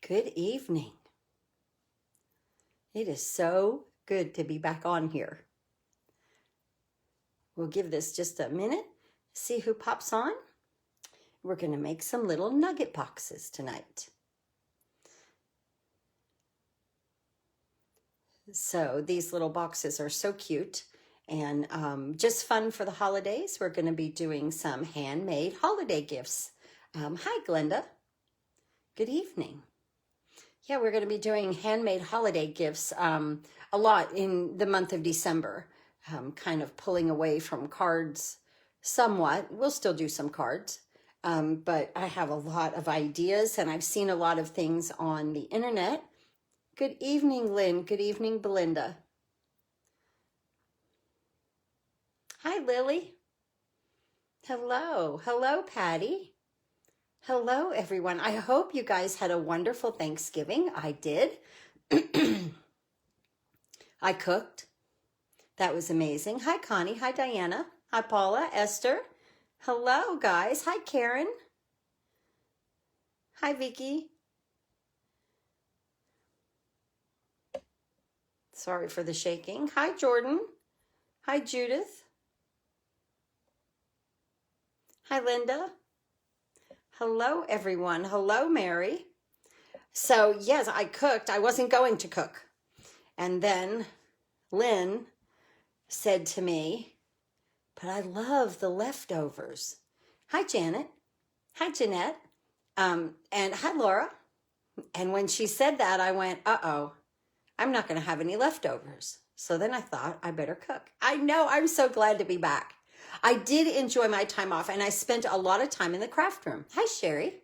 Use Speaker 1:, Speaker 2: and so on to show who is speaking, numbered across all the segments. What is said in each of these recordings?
Speaker 1: Good evening. It is so good to be back on here. We'll give this just a minute, see who pops on. We're going to make some little nugget boxes tonight. So these little boxes are so cute and just fun for the holidays. We're going to be doing some handmade holiday gifts. Hi, Glenda. Good evening. Yeah, we're going to be doing handmade holiday gifts a lot in the month of December, kind of pulling away from cards somewhat. We'll still do some cards, but I have a lot of ideas and I've seen a lot of things on the internet. Good evening, Lynn. Good evening, Belinda. Hi, Lily. Hello. Hello, Patty. Hello, everyone. I hope you guys had a wonderful Thanksgiving. I did. I cooked. That was amazing. Hi, Connie. Hi, Diana. Hi, Paula. Esther. Hello, guys. Hi, Karen. Hi, Vicky. Sorry for the shaking. Hi, Jordan. Hi, Judith. Hi, Linda. Hello, everyone. Hello, Mary. So, yes, I cooked. I wasn't going to cook. And then Lynn said to me, but I love the leftovers. Hi, Janet. Hi, Jeanette. And hi, Laura. And when she said that, I went, uh-oh, I'm not going to have any leftovers. So then I thought I better cook. I know. I'm so glad to be back. I did enjoy my time off, and I spent a lot of time in the craft room. Hi, Sherry.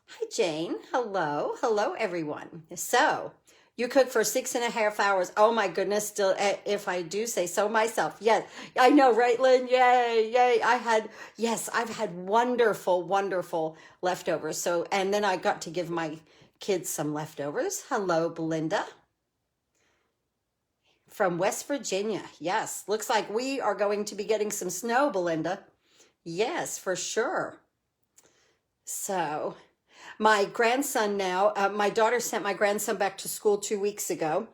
Speaker 1: Hi, Jane. Hello. Hello, everyone. So, you cooked for 6.5 hours. Oh, my goodness. Still, if I do say so myself. Yes, I know, right, Lynn? Yay, yay. I've had wonderful, wonderful leftovers. So, and then I got to give my kids some leftovers. Hello, Belinda. From West Virginia. Yes. Looks like we are going to be getting some snow, Belinda. Yes, for sure. So my grandson now, my daughter sent my grandson back to school 2 weeks ago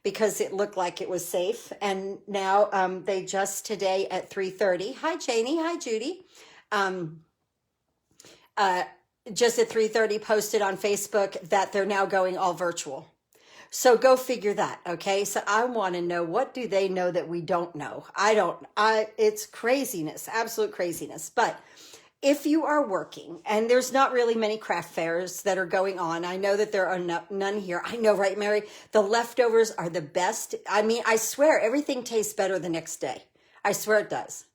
Speaker 1: because it looked like it was safe. And now they just today at 3:30. Hi, Janie. Hi, Judy. Just at 3:30 posted on Facebook that they're now going all virtual. So go figure that, okay? So I want to know, what do they know that we don't know? It's craziness, absolute craziness. But if you are working, and there's not really many craft fairs that are going on, I know that there are none here. I know, right, Mary? The leftovers are the best. I mean, I swear everything tastes better the next day. I swear it does.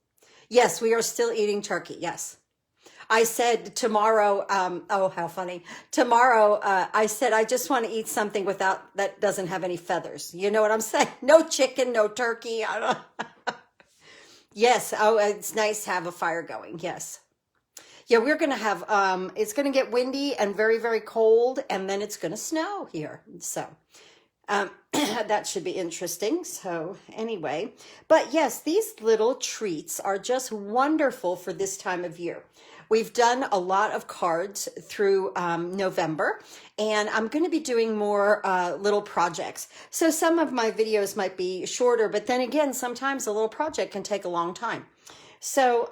Speaker 1: Yes, we are still eating turkey, yes. I said tomorrow, oh, how funny. Tomorrow, I said, I just want to eat something that doesn't have any feathers. You know what I'm saying? No chicken, no turkey. I don't. Yes. Oh, it's nice to have a fire going. Yes. Yeah, we're going to have, it's going to get windy and very, very cold, and then it's going to snow here. So, that should be interesting. So anyway, but yes, these little treats are just wonderful for this time of year. We've done a lot of cards through November, and I'm going to be doing more little projects. So some of my videos might be shorter, but then again, sometimes a little project can take a long time. So,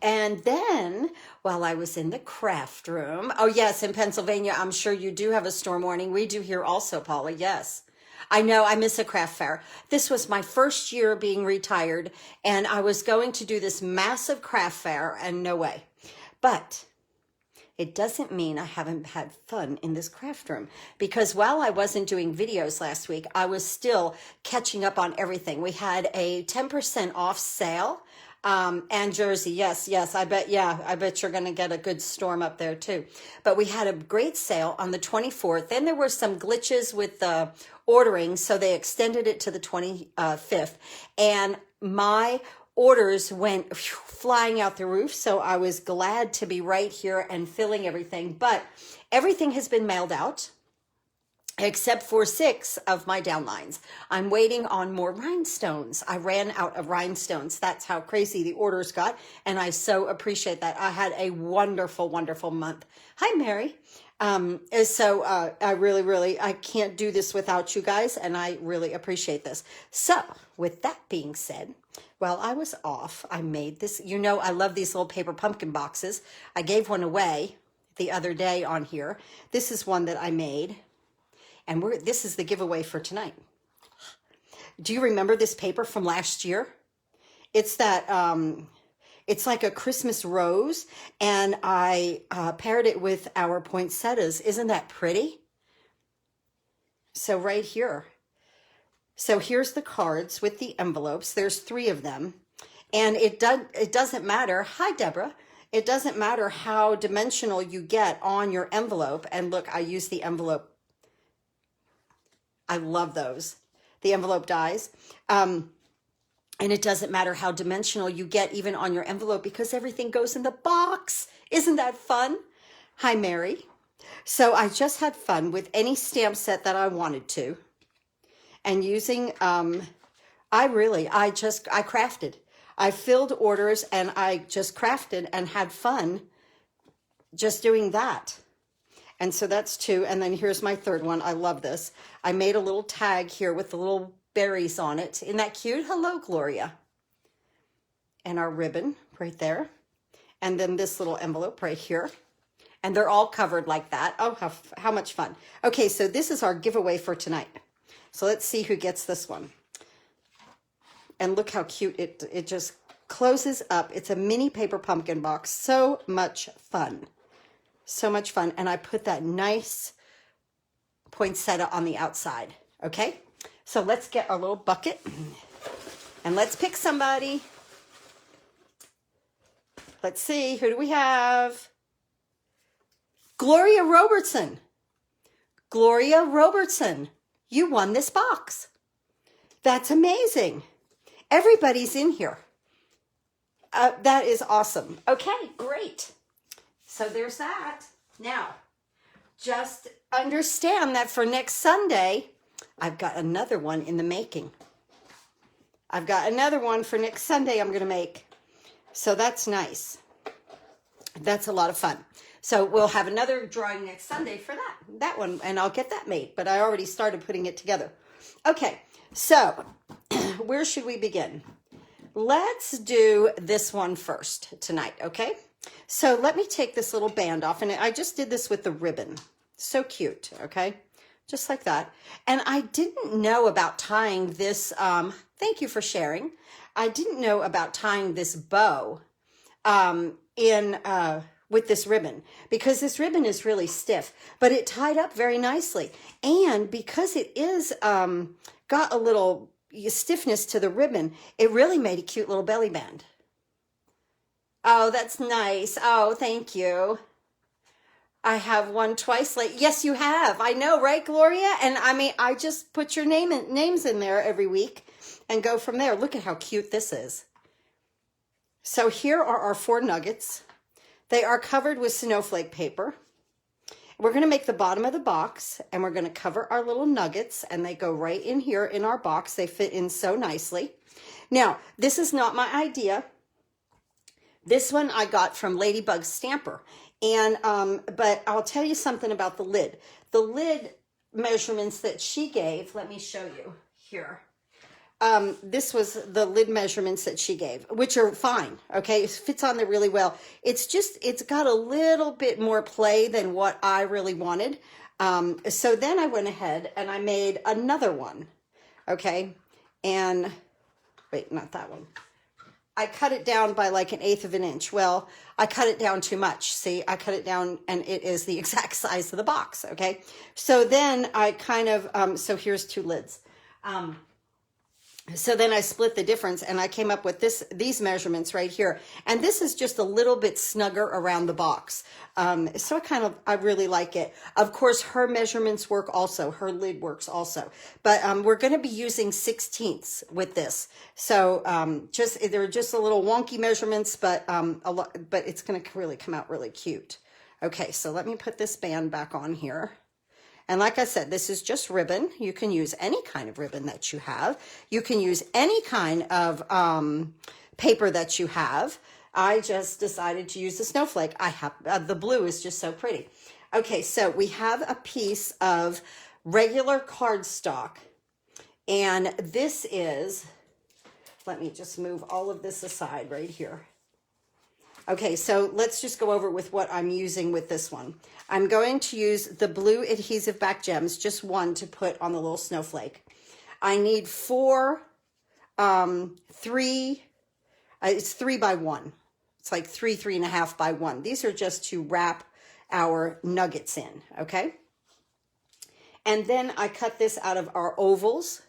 Speaker 1: and then while I was in the craft room, oh yes, in Pennsylvania, I'm sure you do have a storm warning. We do here also, Paula, yes. I know, I miss a craft fair. This was my first year being retired, and I was going to do this massive craft fair, and no way. But it doesn't mean I haven't had fun in this craft room, because while I wasn't doing videos last week, I was still catching up on everything. We had a 10% off sale. And Jersey, yes, I bet you're going to get a good storm up there too. But we had a great sale on the 24th. Then there were some glitches with the ordering, so they extended it to the 25th. And my orders went flying out the roof, so I was glad to be right here and filling everything. But everything has been mailed out. except for 6 of my downlines. I'm waiting on more rhinestones. I ran out of rhinestones. That's how crazy the orders got, and I so appreciate that. I had a wonderful, wonderful month. Hi, Mary. I really, I can't do this without you guys, and I really appreciate this. So, with that being said, while I was off, I made this. You know, I love these little paper pumpkin boxes. I gave one away the other day on here. This is one that I made. And this is the giveaway for tonight. Do you remember this paper from last year? It's that, it's like a Christmas rose, and I paired it with our poinsettias. Isn't that pretty? So right here. So here's the cards with the envelopes. There's 3 of them. And it doesn't matter. Hi, Deborah. It doesn't matter how dimensional you get on your envelope. And look, I use the envelope. I love those. The envelope dies. And it doesn't matter how dimensional you get even on your envelope because everything goes in the box. Isn't that fun? Hi, Mary. So I just had fun with any stamp set that I wanted to. And using, I crafted. I filled orders and I just crafted and had fun just doing that. And so that's 2. And then here's my 3rd one. I love this. I made a little tag here with the little berries on it. Isn't that cute? Hello, Gloria. And our ribbon right there. And then this little envelope right here. And they're all covered like that. Oh, how much fun. Okay, so this is our giveaway for tonight. So let's see who gets this one. And look how cute it just closes up. It's a mini paper pumpkin box. So much fun. So much fun. And I put that nice poinsettia on the outside. Okay? So let's get our little bucket and let's pick somebody. Let's see. Who do we have? Gloria Robertson. Gloria Robertson. You won this box. That's amazing. Everybody's in here. That is awesome. Okay, great. So there's that. Now, just understand that for next Sunday, I've got another one in the making. I've got another one for next Sunday I'm going to make. So that's nice. That's a lot of fun. So we'll have another drawing next Sunday for that one, and I'll get that made. But I already started putting it together. Okay, so where should we begin? Let's do this one first tonight, okay? So let me take this little band off, and I just did this with the ribbon. So cute, okay? Just like that. And I didn't know about tying this, thank you for sharing. I didn't know about tying this bow with this ribbon, because this ribbon is really stiff, but it tied up very nicely. And because it is got a little stiffness to the ribbon, it really made a cute little belly band. Oh, that's nice. Oh, thank you. I have one twice late. Yes, you have. I know, right, Gloria? And I mean, I just put your names in there every week and go from there. Look at how cute this is. So here are our 4 nuggets. They are covered with snowflake paper. We're going to make the bottom of the box, and we're going to cover our little nuggets, and they go right in here in our box. They fit in so nicely. Now, this is not my idea. This one I got from Ladybug Stamper. And but I'll tell you something about the lid. The lid measurements that she gave, let me show you here. This was the lid measurements that she gave, which are fine, okay? It fits on there really well. It's just, it's got a little bit more play than what I really wanted. So then I went ahead and I made another one, okay? And, wait, not that one. I cut it down by like 1/8 of an inch. Well, I cut it down too much. See, I cut it down and it is the exact size of the box, okay? So then I kind of, so here's 2 lids. So then I split the difference and I came up with these measurements right here. And this is just a little bit snugger around the box. So I really like it. Of course, her measurements work also. Her lid works also. But we're going to be using 16ths with this. So they're just a little wonky measurements, but it's going to really come out really cute. Okay, so let me put this band back on here. And like I said, this is just ribbon. You can use any kind of ribbon that you have. You can use any kind of paper that you have. I just decided to use the snowflake. I have the blue is just so pretty. Okay, so we have a piece of regular cardstock, and this is, let me just move all of this aside right here. Okay, so let's just go over with what I'm using with this one. I'm going to use the blue adhesive back gems, just one to put on the little snowflake. I need it's 3 by 1. It's like 3.5 by 1. These are just to wrap our nuggets in, okay? And then I cut this out of our ovals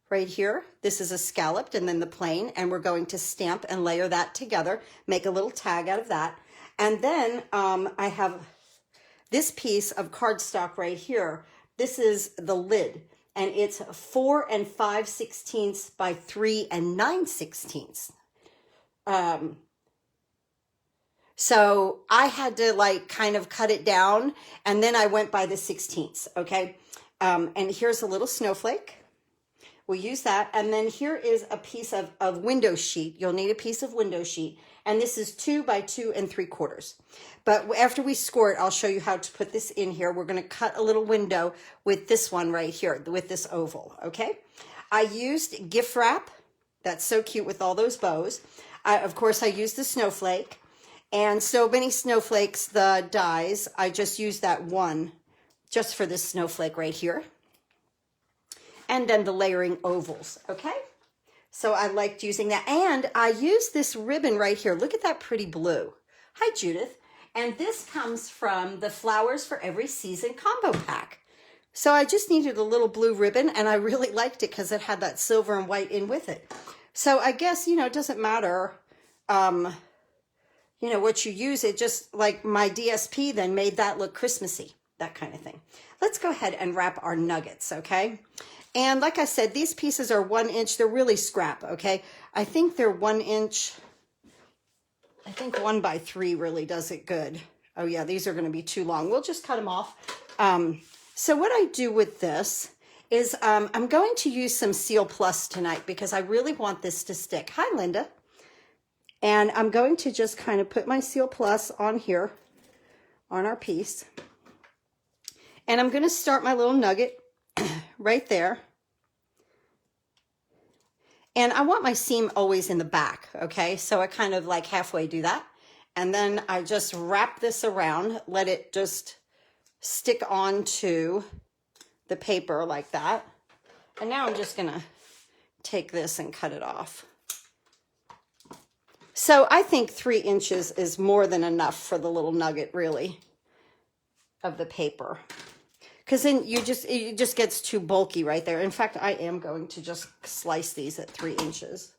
Speaker 1: right here. This is a scalloped and then the plain, and we're going to stamp and layer that together, make a little tag out of that. And then I have this piece of cardstock right here. This is the lid, and it's 4 5/16 by 3 9/16. So I had to like kind of cut it down, and then I went by the 16ths, okay? And here's a little snowflake. We'll use that. And then here is a piece of window sheet. You'll need a piece of window sheet. And this is 2 by 2 3/4. But after we score it, I'll show you how to put this in here. We're going to cut a little window with this one right here, with this oval, okay? I used gift wrap. That's so cute with all those bows. Of course, I used the snowflake. And so many snowflakes, the dies, I just used that one just for this snowflake right here. And then the layering ovals, okay? So I liked using that. And I used this ribbon right here. Look at that pretty blue. Hi, Judith. And this comes from the Flowers for Every Season combo pack. So I just needed a little blue ribbon, and I really liked it because it had that silver and white in with it. So I guess, you know, it doesn't matter, you know, what you use. It just, like my DSP then made that look Christmassy, that kind of thing. Let's go ahead and wrap our nuggets, okay? And like I said, these pieces are 1 inch. They're really scrap, okay? I think they're 1 inch. I think 1 by 3 really does it good. Oh yeah, these are going to be too long. We'll just cut them off. So what I do with this is I'm going to use some Seal Plus tonight because I really want this to stick. Hi, Linda. And I'm going to just kind of put my Seal Plus on here, on our piece. And I'm going to start my little nugget right there. And I want my seam always in the back, okay? So I kind of like halfway do that. And then I just wrap this around, let it just stick onto the paper like that. And now I'm just gonna take this and cut it off. So I think 3 inches is more than enough for the little nugget, really, of the paper. Because then it just gets too bulky right there. In fact, I am going to just slice these at 3 inches.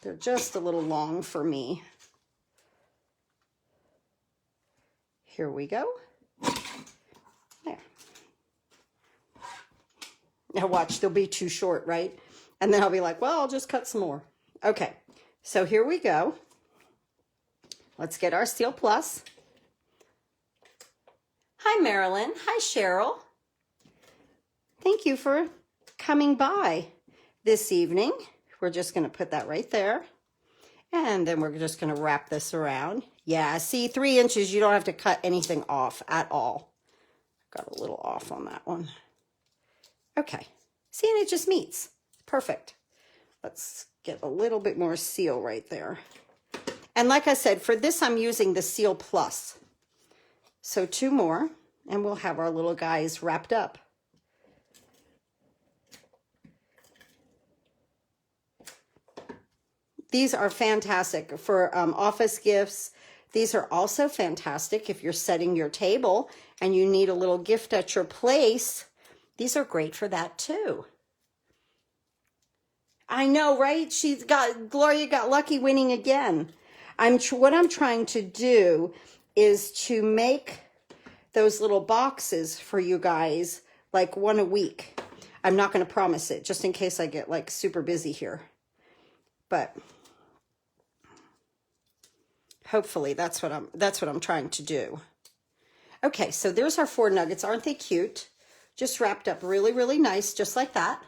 Speaker 1: They're just a little long for me. Here we go. There. Now watch, they'll be too short, right? And then I'll be like, well, I'll just cut some more. Okay, so here we go. Let's get our Steel Plus. Hi, Marilyn. Hi, Cheryl. Thank you for coming by this evening. We're just going to put that right there. And then we're just going to wrap this around. Yeah, see, 3 inches, you don't have to cut anything off at all. Got a little off on that one. Okay. See, and it just meets. Perfect. Let's get a little bit more seal right there. And like I said, for this, I'm using the Seal Plus. So 2 more, and we'll have our little guys wrapped up. These are fantastic for office gifts. These are also fantastic if you're setting your table and you need a little gift at your place. These are great for that too. I know, right? Gloria got lucky winning again. What I'm trying to do is to make those little boxes for you guys, like 1 a week. I'm not going to promise it, just in case I get like super busy here. But hopefully that's what I'm trying to do. Okay, so there's our 4 nuggets. Aren't they cute? Just wrapped up really, really nice, just like that.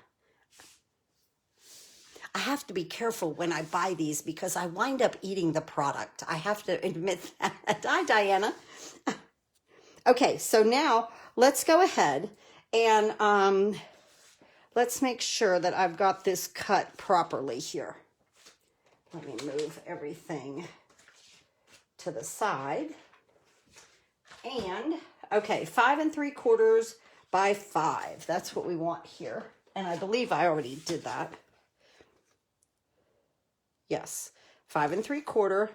Speaker 1: I have to be careful when I buy these because I wind up eating the product. I have to admit that. Hi, Diana. Okay, so now let's go ahead and let's make sure that I've got this cut properly here. Let me move everything to the side. And, okay, 5 3/4 by 5. That's what we want here. And I believe I already did that. Yes, 5 3/4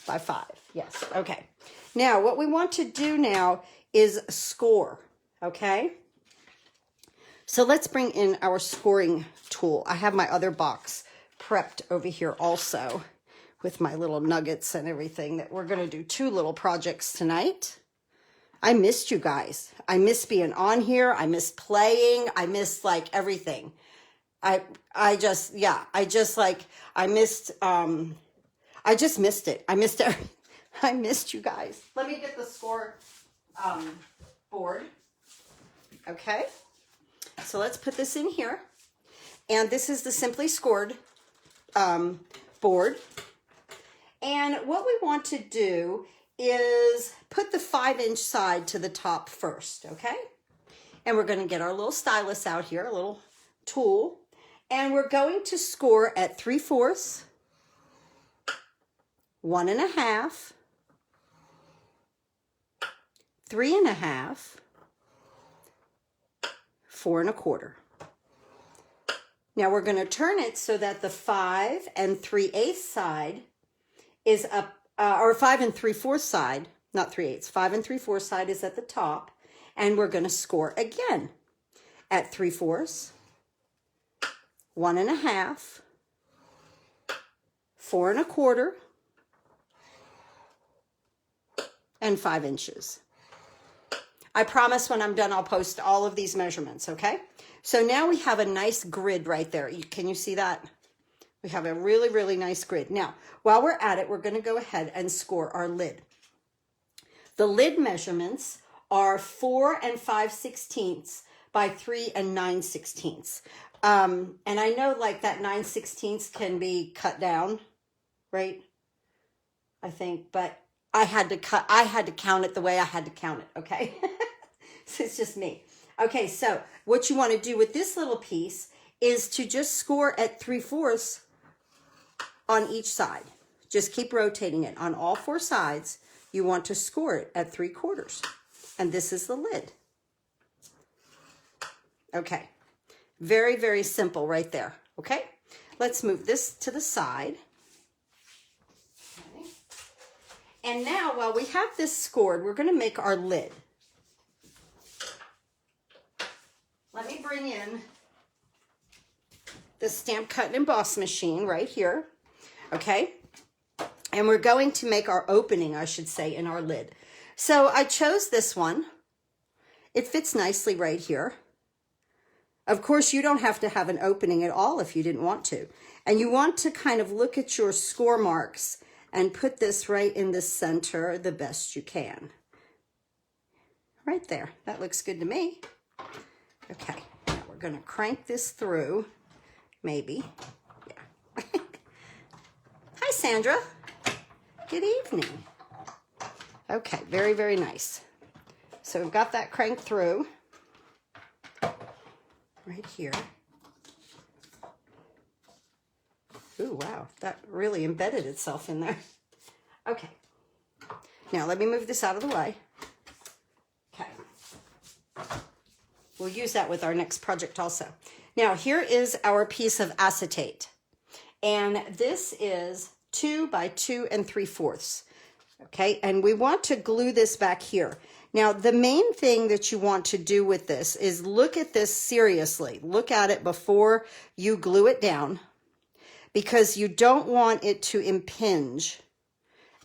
Speaker 1: by 5. Yes, okay. Now, what we want to do now is score, okay? So let's bring in our scoring tool. I have my other box prepped over here also with my little nuggets and everything that we're going to do 2 little projects tonight. I missed you guys. I miss being on here. I miss playing. I miss like everything. I just missed it. I missed everything. I missed you guys. Let me get the score board. Okay. So let's put this in here. And this is the Simply Scored board. And what we want to do is put the 5-inch side to the top first, okay? And we're going to get our little stylus out here, a little tool. And we're going to score at 3/4, 1 1/2, 3 1/2, 4 1/4. Now we're going to turn it so that the 5 3/8 side is up, or 5 3/4 side, not 3/8, 5 3/4 side is at the top, and we're going to score again at 3/4, 1 1/2, 4 1/4, and 5 inches. I promise when I'm done, I'll post all of these measurements, okay? So now we have a nice grid right there. Can you see that? We have a really, really nice grid. Now, while we're at it, we're going to go ahead and score our lid. The lid measurements are 4 5/16 by 3 9/16. And I know like that 9/16 can be cut down, right? I think, but I had to count it the way I had to count it, okay? So it's just me. Okay, so what you want to do with this little piece is to just score at 3/4 on each side. Just keep rotating it on all 4 sides. You want to score it at 3/4. And this is the lid. Okay. Very, very simple right there. Okay. Let's move this to the side. Okay. And now while we have this scored, we're going to make our lid. Let me bring in the Stamp Cut and Emboss machine right here. Okay. And we're going to make our opening, I should say, in our lid. So I chose this one. It fits nicely right here. Of course, you don't have to have an opening at all if you didn't want to. And you want to kind of look at your score marks and put this right in the center the best you can. Right there. That looks good to me. Okay. Now we're going to crank this through. Maybe. Yeah. Hi, Sandra. Good evening. Okay. Very, very nice. So we've got that cranked through. Right here. Ooh, wow. That really embedded itself in there. Okay. Now, let me move this out of the way. Okay. We'll use that with our next project also. Now, here is our piece of acetate. And this is 2 by 2 3/4. Okay, and we want to glue this back here. Now, the main thing that you want to do with this is look at this seriously. Look at it before you glue it down because you don't want it to impinge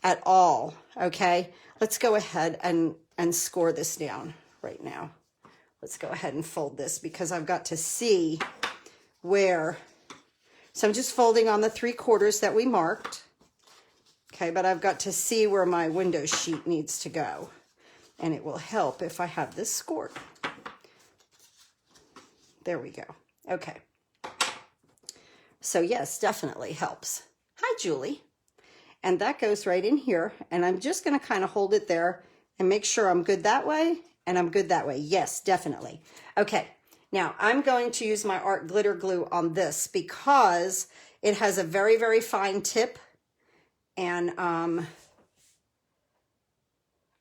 Speaker 1: at all, okay? Let's go ahead and score this down right now. Let's go ahead and fold this because I've got to see where. So I'm just folding on the 3/4 that we marked. Okay, but I've got to see where my window sheet needs to go. And it will help if I have this scored. There we go. Okay. So yes, definitely helps. Hi, Julie. And that goes right in here. And I'm just going to kind of hold it there and make sure I'm good that way and I'm good that way. Yes, definitely. Okay. Now I'm going to use my art glitter glue on this because it has a very, very fine tip. And I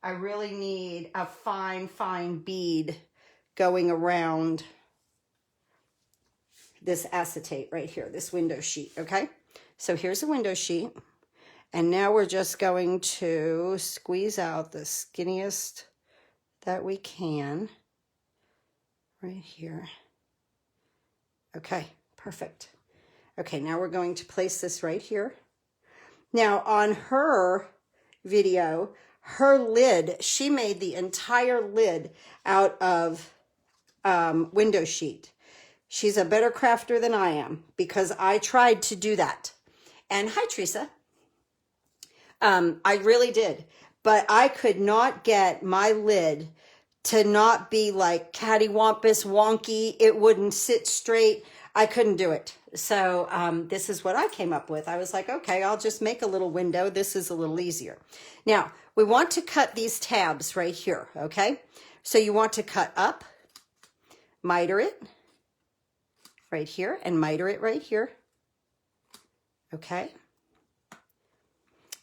Speaker 1: really need a fine, fine bead going around this acetate right here, this window sheet, okay? So here's a window sheet. And now we're just going to squeeze out the skinniest that we can right here. Okay, perfect. Okay, now we're going to place this right here. Now on her video, her lid, she made the entire lid out of window sheet. She's a better crafter than I am because I tried to do that. And hi, Teresa. I really did. But I could not get my lid to not be like cattywampus wonky. It wouldn't sit straight. I couldn't do it. So this is what I came up with. I was like, okay, I'll just make a little window. This is a little easier. Now, we want to cut these tabs right here, okay? So you want to cut up, miter it right here, and miter it right here, okay?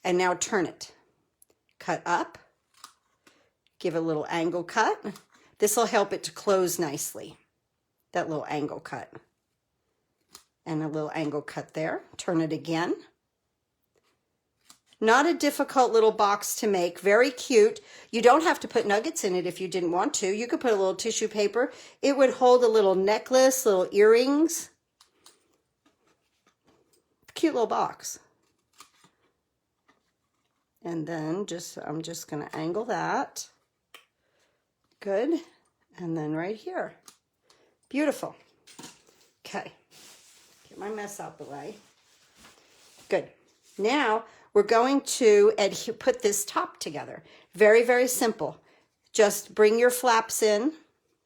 Speaker 1: And now turn it. Cut up, give a little angle cut. This will help it to close nicely, that little angle cut. And a little angle cut there. Turn it again. Not a difficult little box to make. Very cute. You don't have to put nuggets in it if you didn't want to. You could put a little tissue paper. It would hold a little necklace, little earrings. Cute little box. And then I'm just going to angle that. Good. And then right here. Beautiful. Okay. Get my mess out the way. Good. Now we're going to put this top together. Very, very simple. Just bring your flaps in.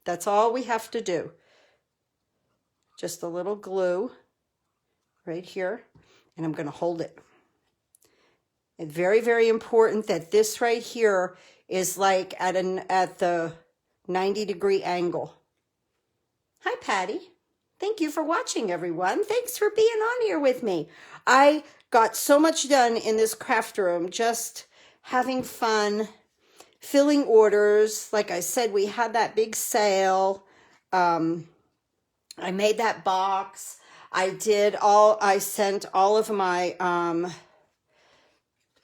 Speaker 1: That's all we have to do. Just a little glue right here. And I'm going to hold it. It's very, very important that this right here is like at the 90-degree angle. Hi, Patty. Thank you for watching, everyone. Thanks for being on here with me. I got so much done in this craft room, just having fun, filling orders. Like I said, we had that big sale. I made that box. I sent all of my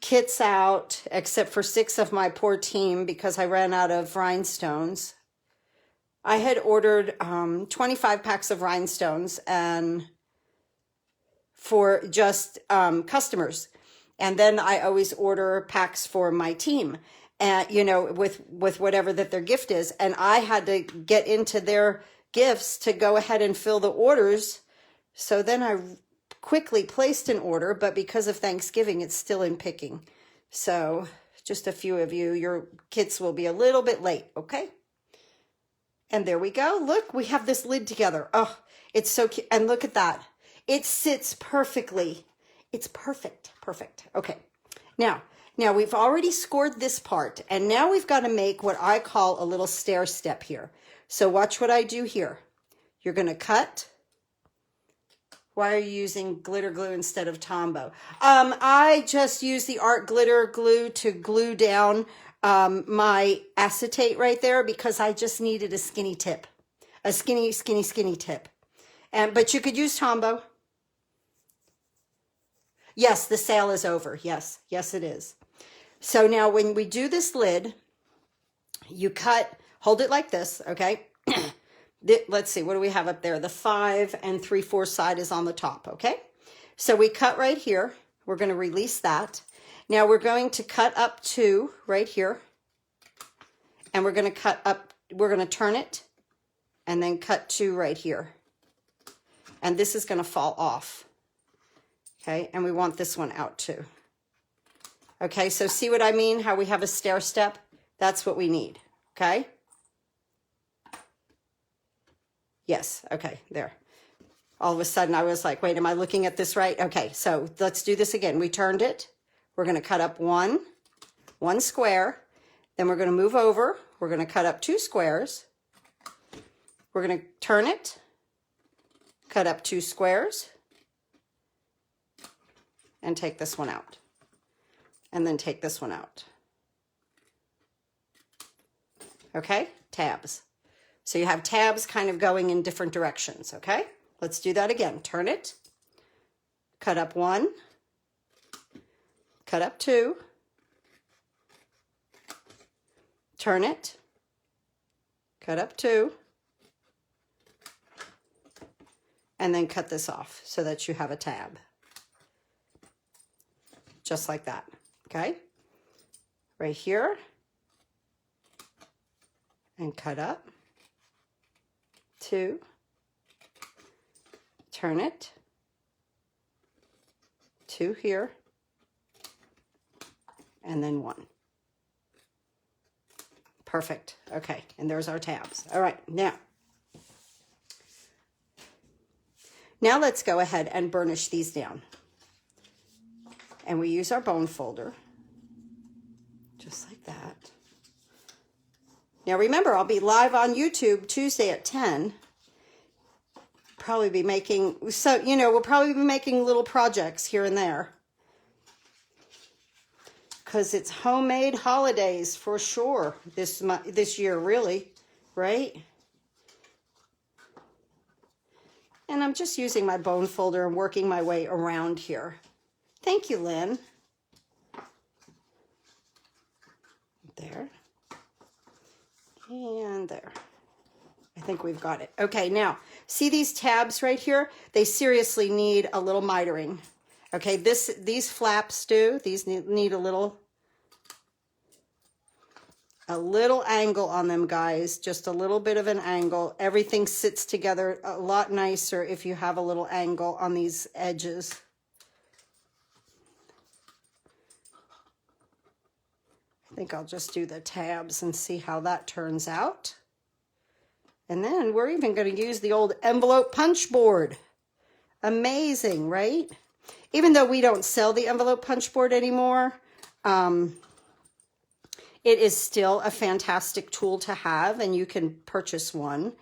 Speaker 1: kits out, except for 6 of my poor team because I ran out of rhinestones. I had ordered 25 packs of rhinestones and for just customers. And then I always order packs for my team, and you know, with whatever that their gift is. And I had to get into their gifts to go ahead and fill the orders. So then I quickly placed an order, but because of Thanksgiving, it's still in picking. So just a few of you, your kits will be a little bit late, okay? And there we go. Look, we have this lid together. Oh, it's so cute. And look at that. It sits perfectly. It's perfect. Perfect. Okay. Now we've already scored this part, and now we've got to make what I call a little stair step here. So watch what I do here. You're going to cut. Why are you using glitter glue instead of Tombow? I just use the art glitter glue to glue down my acetate right there because I just needed a skinny tip. A skinny tip. But you could use Tombow. Yes, the sale is over. Yes, it is. So now when we do this lid, you cut, hold it like this, okay? Let's see, what do we have up there? The 5 3/4 side is on the top, okay? So we cut right here. We're going to release that. Now we're going to cut up 2 right here. And we're going to cut up, we're going to turn it and then cut 2 right here. And this is going to fall off. Okay, and we want this one out too. Okay, so see what I mean? How we have a stair step? That's what we need, okay? Yes, okay, there. All of a sudden I was like, wait, am I looking at this right? Okay, so let's do this again. We turned it. We're gonna cut up one square. Then we're gonna move over. We're gonna cut up 2 squares. We're gonna turn it, cut up 2 squares, and take this one out. And then take this one out. Okay, tabs. So you have tabs kind of going in different directions, okay? Let's do that again. Turn it, cut up 1, cut up 2, turn it, cut up 2, and then cut this off so that you have a tab. Just like that, okay? Right here, and cut up 2, turn it, 2 here, and then 1. Perfect. Okay, and there's our tabs. All right, now let's go ahead and burnish these down. And we use our bone folder, just like that. Now remember, I'll be live on YouTube Tuesday at 10. Probably be making, so, you know, we'll probably be making little projects here and there. Because it's homemade holidays for sure this year, really, right? And I'm just using my bone folder and working my way around here. Thank you, Lynn. There. And there. I think we've got it. Okay, now, see these tabs right here? They seriously need a little mitering. Okay, these flaps do. These need a little angle on them, guys. Just a little bit of an angle. Everything sits together a lot nicer if you have a little angle on these edges. I think I'll just do the tabs and see how that turns out. And then we're even going to use the old envelope punch board. Amazing, right? Even though we don't sell the envelope punch board anymore, it is still a fantastic tool to have, and you can purchase one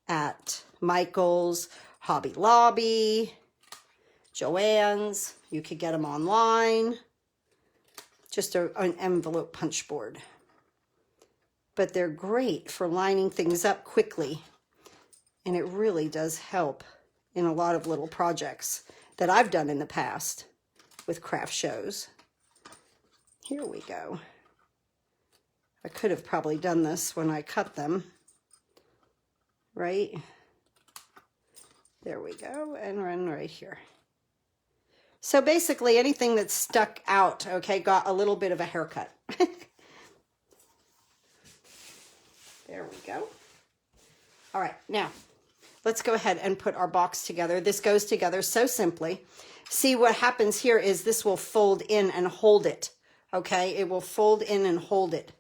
Speaker 1: at Michael's, Hobby Lobby, Joann's. You could get them online. Just an envelope punch board. But they're great for lining things up quickly. And it really does help in a lot of little projects that I've done in the past with craft shows. Here we go. I could have probably done this when I cut them, right? There we go, and run right here. So basically anything that's stuck out, okay, got a little bit of a haircut. There we go. All right, now let's go ahead and put our box together. This goes together so simply. See, what happens here is this will fold in and hold it, okay? It will fold in and hold it.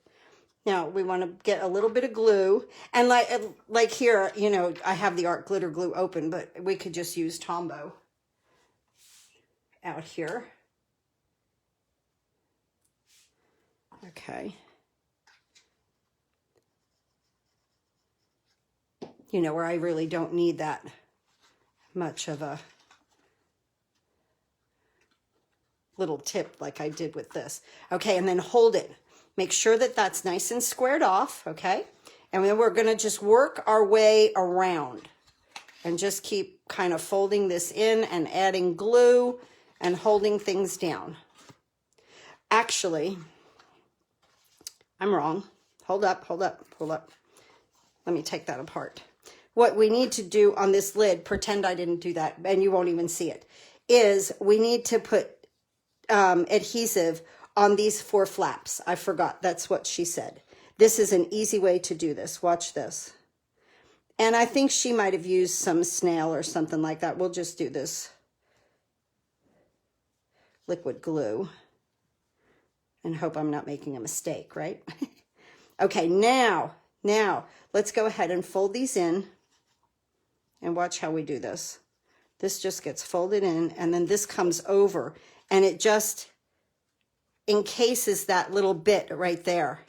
Speaker 1: Now, we want to get a little bit of glue. And like here, you know, I have the art glitter glue open, but we could just use Tombow out here. Okay. You know, where I really don't need that much of a little tip like I did with this. Okay, and then hold it. Make sure that that's nice and squared off, okay? And then we're going to just work our way around and just keep kind of folding this in and adding glue and holding things down. Actually, I'm wrong. Hold up, hold up, hold up. Let me take that apart. What we need to do on this lid, pretend I didn't do that, and you won't even see it, is we need to put adhesive on these 4 flaps. I forgot. That's what she said. This is an easy way to do this. Watch this. And I think she might have used some snail or something like that. We'll just do this liquid glue and hope I'm not making a mistake, right? Okay, now let's go ahead and fold these in and watch how we do this. This just gets folded in, and then this comes over, and it just encases that little bit right there.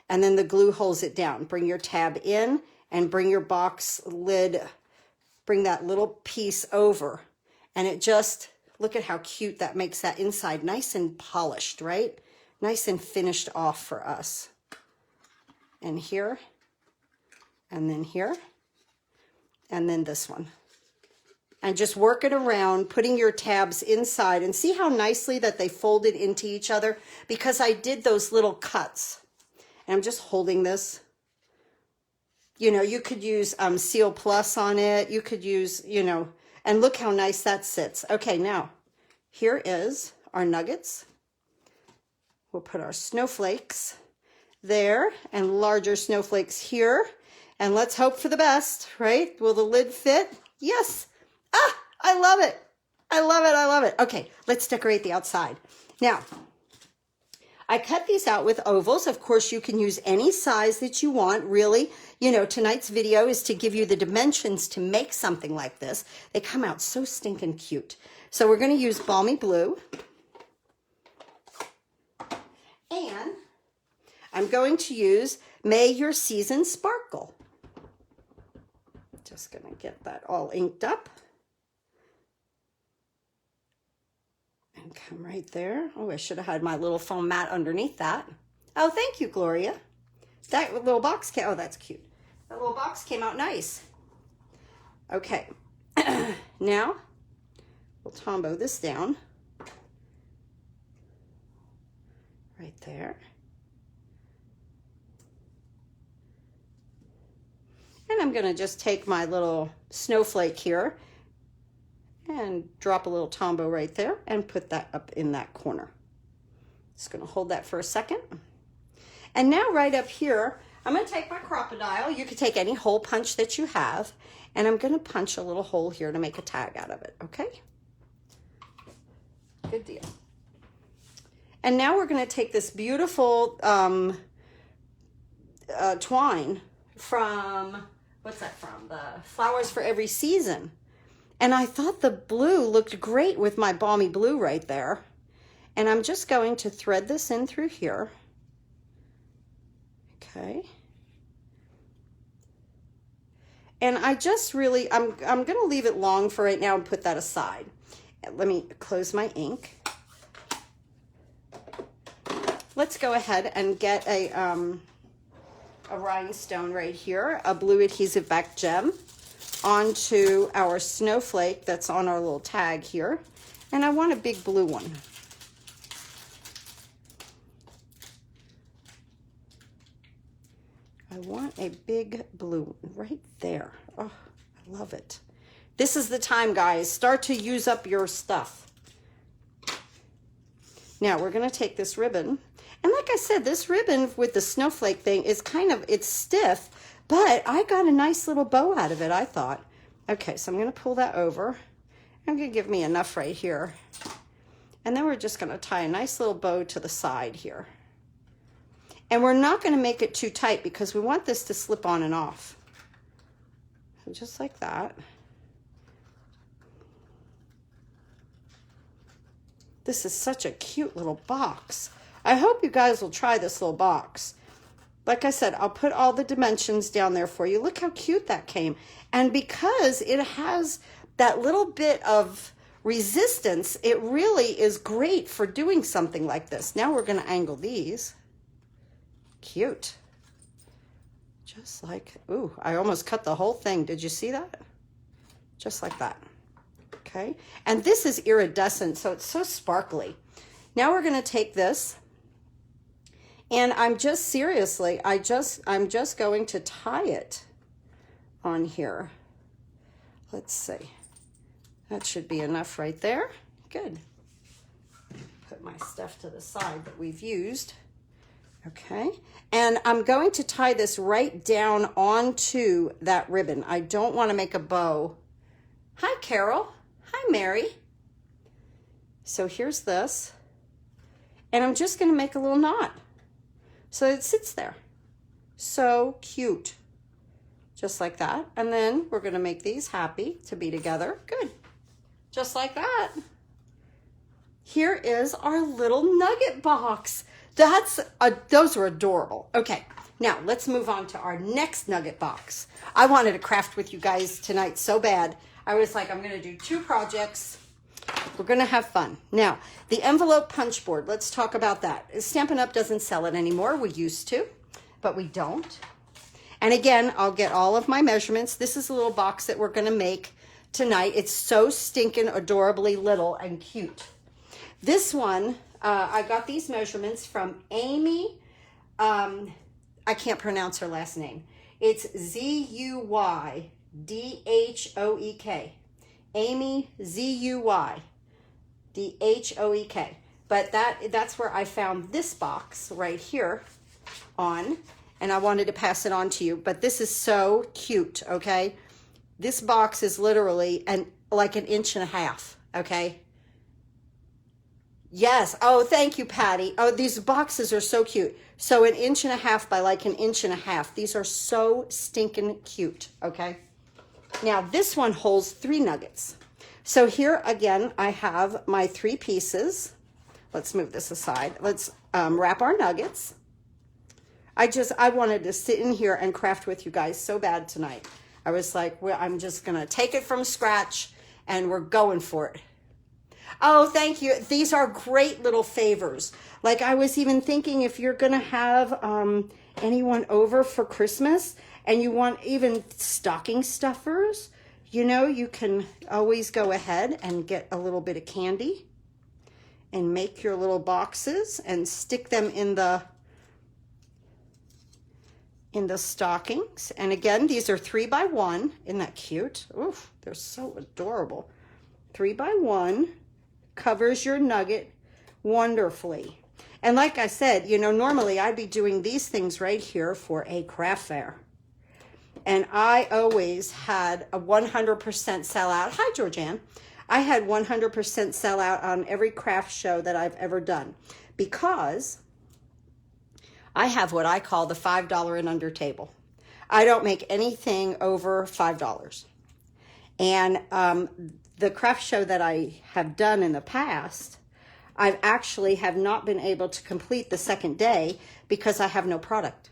Speaker 1: And then the glue holds it down. Bring your tab in and bring your box lid, bring that little piece over. And it just, look at how cute that makes that inside nice and polished, right? Nice and finished off for us. And here, and then here, and then this one. And just work it around, putting your tabs inside, and see how nicely that they folded into each other, because I did those little cuts. And I'm just holding this. You know, you could use Seal Plus on it. You could use, you know, and look how nice that sits. Okay, now, here is our nuggets. We'll put our snowflakes there and larger snowflakes here. And let's hope for the best, right? Will the lid fit? Yes. Ah, I love it. I love it. I love it. Okay, let's decorate the outside. Now, I cut these out with ovals. Of course, you can use any size that you want, really. You know, tonight's video is to give you the dimensions to make something like this. They come out so stinking cute. So we're going to use Balmy Blue. And I'm going to use May Your Season Sparkle. Just going to get that all inked up. And come right there. Oh, I should have had my little foam mat underneath that. Oh, thank you, Gloria. That little box came, oh, that's cute. That little box came out nice. Okay. Now, we'll Tombow this down. Right there. And I'm going to just take my little snowflake here and drop a little Tombow right there and put that up in that corner. Just going to hold that for a second. And now right up here, I'm going to take my crocodile. You could take any hole punch that you have, and I'm going to punch a little hole here to make a tag out of it, okay? Good deal. And now we're going to take this beautiful twine from, what's that from? The Flowers for Every Season. And I thought the blue looked great with my Balmy Blue right there. And I'm just going to thread this in through here. Okay. And I just really, I'm going to leave it long for right now and put that aside. Let me close my ink. Let's go ahead and get a rhinestone right here, a blue adhesive back gem, onto our snowflake that's on our little tag here. And I want a big blue one. I want a big blue one right there. Oh, I love it. This is the time, guys. Start to use up your stuff. Now we're going to take this ribbon. And like I said, this ribbon with the snowflake thing is kind of, it's stiff, but I got a nice little bow out of it, I thought. Okay, so I'm going to pull that over. I'm going to give me enough right here. And then we're just going to tie a nice little bow to the side here. And we're not going to make it too tight because we want this to slip on and off. So just like that. This is such a cute little box. I hope you guys will try this little box. Like I said, I'll put all the dimensions down there for you. Look how cute that came. And because it has that little bit of resistance, it really is great for doing something like this. Now we're going to angle these. Cute. Just like, ooh, I almost cut the whole thing. Did you see that? Just like that. Okay. And this is iridescent, so it's so sparkly. Now we're going to take this, and I'm just seriously, I'm just going to tie it on here. Let's see. That should be enough right there. Good. Put my stuff to the side that we've used. Okay. And I'm going to tie this right down onto that ribbon. I don't want to make a bow. Hi, Carol. Hi, Mary. So here's this. And I'm just going to make a little knot so it sits there. So cute. Just like that. And then we're going to make these happy to be together. Good. Just like that. Here is our little nugget box. Those are adorable. Okay, now let's move on to our next nugget box. I wanted to craft with you guys tonight so bad. I was like, I'm going to do 2 projects. We're going to have fun. Now, the envelope punch board. Let's talk about that. Stampin' Up! Doesn't sell it anymore. We used to, but we don't. And again, I'll get all of my measurements. This is a little box that we're going to make tonight. It's so stinking adorably little and cute. This one, I got these measurements from Amy. I can't pronounce her last name. It's Zuydhoek. Amy Zuydhoek. But that's where I found this box right here on, and I wanted to pass it on to you. But this is so cute, okay? This box is literally like 1.5 inches, okay? Yes. Oh, thank you, Patty. Oh, these boxes are so cute. So 1.5 inches by like 1.5 inches. These are so stinking cute, okay? Now, this one holds 3 nuggets. So here, again, I have my 3 pieces. Let's move this aside. Let's wrap our nuggets. I wanted to sit in here and craft with you guys so bad tonight. I was like, well, I'm just going to take it from scratch, and we're going for it. Oh, thank you. These are great little favors. Like, I was even thinking, if you're going to have anyone over for Christmas and you want even stocking stuffers, you know, you can always go ahead and get a little bit of candy and make your little boxes and stick them in the stockings. And again, these are 3 by 1. Isn't that cute? Oof, they're so adorable. 3 by 1 covers your nugget wonderfully. And like I said, you know, normally I'd be doing these things right here for a craft fair. And I always had a 100% sellout. Hi, Georgianne. I had 100% sellout on every craft show that I've ever done, because I have what I call the $5 and under table. I don't make anything over $5. And the craft show that I have done in the past, I've actually have not been able to complete the second day because I have no product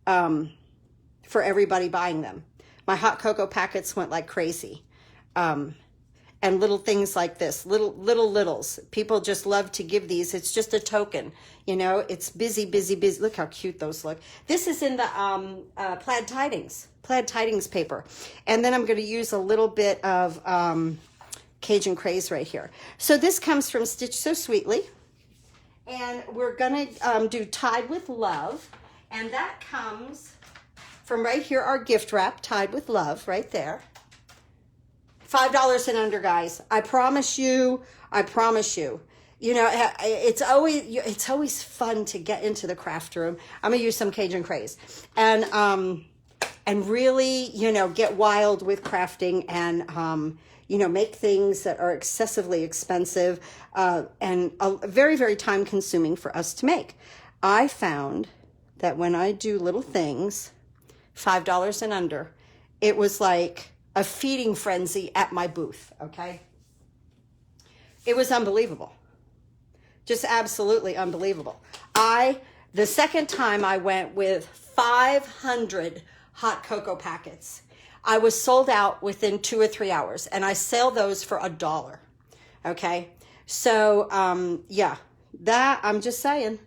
Speaker 1: for everybody buying them. My hot cocoa packets went like crazy. And little things like this, littles. People just love to give these. It's just a token, you know. It's busy, busy, busy. Look how cute those look. This is in the plaid tidings paper. And then I'm going to use a little bit of Cajun Craze right here. So this comes from Stitch So Sweetly. And we're going to do Tied with Love. And that comes from right here, our gift wrap, Tied with Love, right there. $5 and under, guys. I promise you. You know, it's always fun to get into the craft room. I'm gonna use some Cajun Craze and really, you know, get wild with crafting and you know, make things that are excessively expensive and very, very time consuming for us to make. I found that when I do little things, $5 and under, it was like a feeding frenzy at my booth, okay? It was unbelievable. Just absolutely unbelievable. The second time I went with 500 hot cocoa packets. I was sold out within 2 or 3 hours, and I sell those for $1, okay? So, yeah, that, I'm just saying,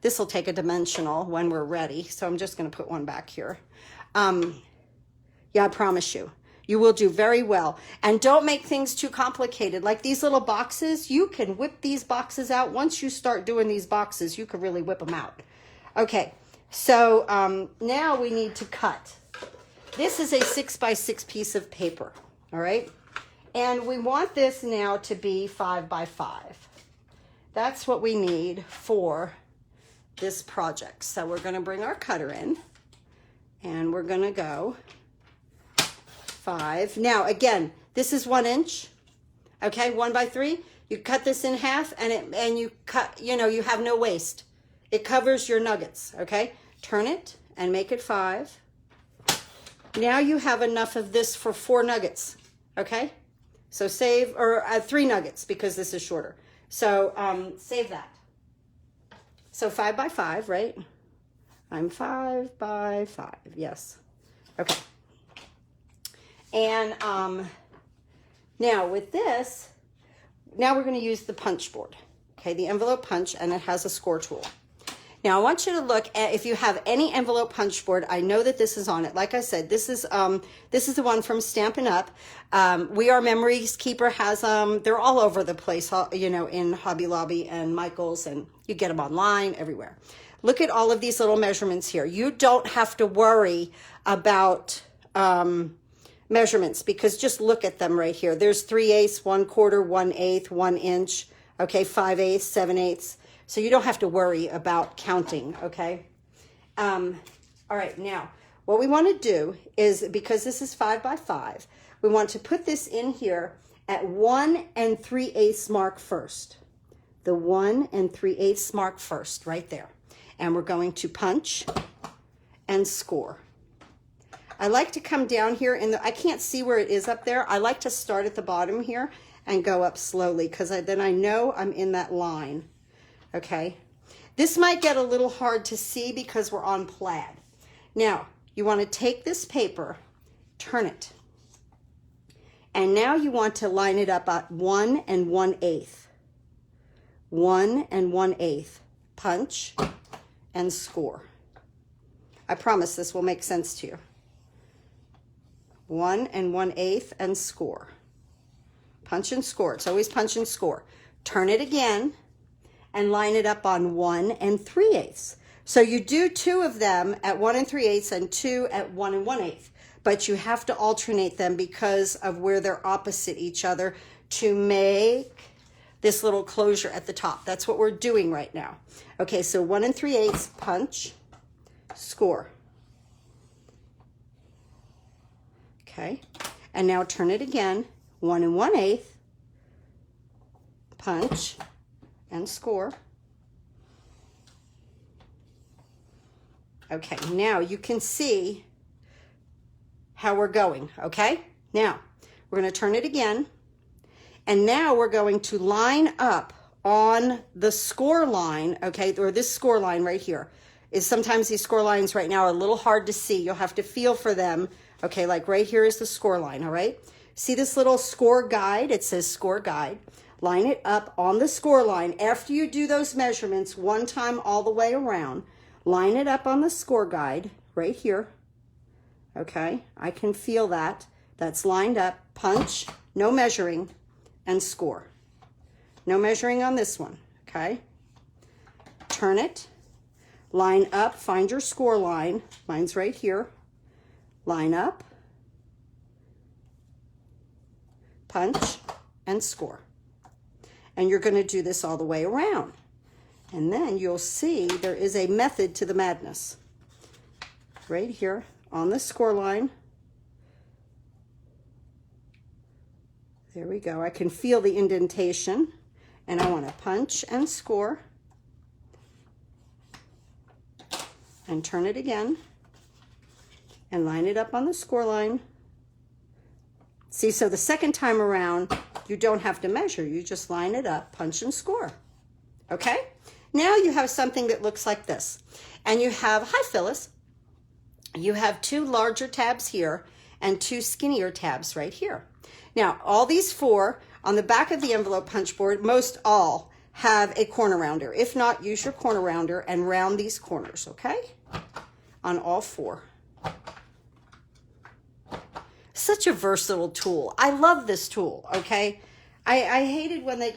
Speaker 1: this will take a dimensional when we're ready, so I'm just gonna put one back here. Yeah, I promise you, you will do very well. And don't make things too complicated. Like these little boxes, you can whip these boxes out. Once you start doing these boxes, you can really whip them out. Okay, so now we need to cut. This is a 6 by 6 piece of paper, all right? And we want this now to be 5 by 5. That's what we need for this project. So we're gonna bring our cutter in and we're gonna go 5. Now, again, this is 1 inch, okay, 1 by 3. You cut this in half and you cut, you know, you have no waste. It covers your nuggets, okay? Turn it and make it 5. Now you have enough of this for 4 nuggets, okay? So save, or 3 nuggets because this is shorter. So save that. So 5 by 5, right? I'm 5 by 5, yes. Okay. And now with this, now we're going to use the punch board, okay? The envelope punch, and it has a score tool. Now I want you to look at, if you have any envelope punch board, I know that this is on it. Like I said, this is the one from Stampin' Up. We Are Memories Keeper has them. They're all over the place, you know, in Hobby Lobby and Michael's, and you get them online everywhere. Look at all of these little measurements here. You don't have to worry about measurements, because just look at them right here. There's 3/8, 1/4, 1/8, 1 inch, okay, 5/8, 7/8. So you don't have to worry about counting, okay? All right, now, what we want to do is, because this is 5 by 5, we want to put this in here at 1 3/8 mark first. The 1 3/8 mark first, right there. And we're going to punch and score. I like to come down here, and I can't see where it is up there. I like to start at the bottom here and go up slowly, because then I know I'm in that line. Okay, this might get a little hard to see because we're on plaid. Now, you want to take this paper, turn it, and now you want to line it up at 1 1/8. 1 1/8. Punch and score. I promise this will make sense to you. 1 1/8 and score. Punch and score. It's always punch and score. Turn it again and line it up on 1 3/8. So you do 2 of them at 1 3/8 and 2 at 1 1/8. But you have to alternate them because of where they're opposite each other to make this little closure at the top. That's what we're doing right now. Okay, so 1 3/8, punch, score. Okay, and now turn it again, 1 1/8, punch, and score. Okay, now you can see how we're going, okay? Now, we're going to turn it again, and now we're going to line up on the score line, okay, or this score line right here. Sometimes these score lines right now are a little hard to see. You'll have to feel for them, okay, like right here is the score line, all right? See this little score guide? It says score guide. Line it up on the score line. After you do those measurements one time all the way around, line it up on the score guide right here. Okay, I can feel that. That's lined up. Punch, no measuring, and score. No measuring on this one, okay? Turn it, line up, find your score line. Mine's right here. Line up, punch, and score. And you're going to do this all the way around. And then you'll see there is a method to the madness. Right here on the score line. There we go. I can feel the indentation. And I want to punch and score. And turn it again. And line it up on the score line. See, so the second time around, you don't have to measure. You just line it up, punch and score. Okay? Now you have something that looks like this. And you have, hi Phyllis, you have 2 larger tabs here and 2 skinnier tabs right here. Now, all these 4 on the back of the envelope punch board, most all have a corner rounder. If not, use your corner rounder and round these corners, okay? On all 4. Such a versatile tool. I love this tool, okay? I hated when they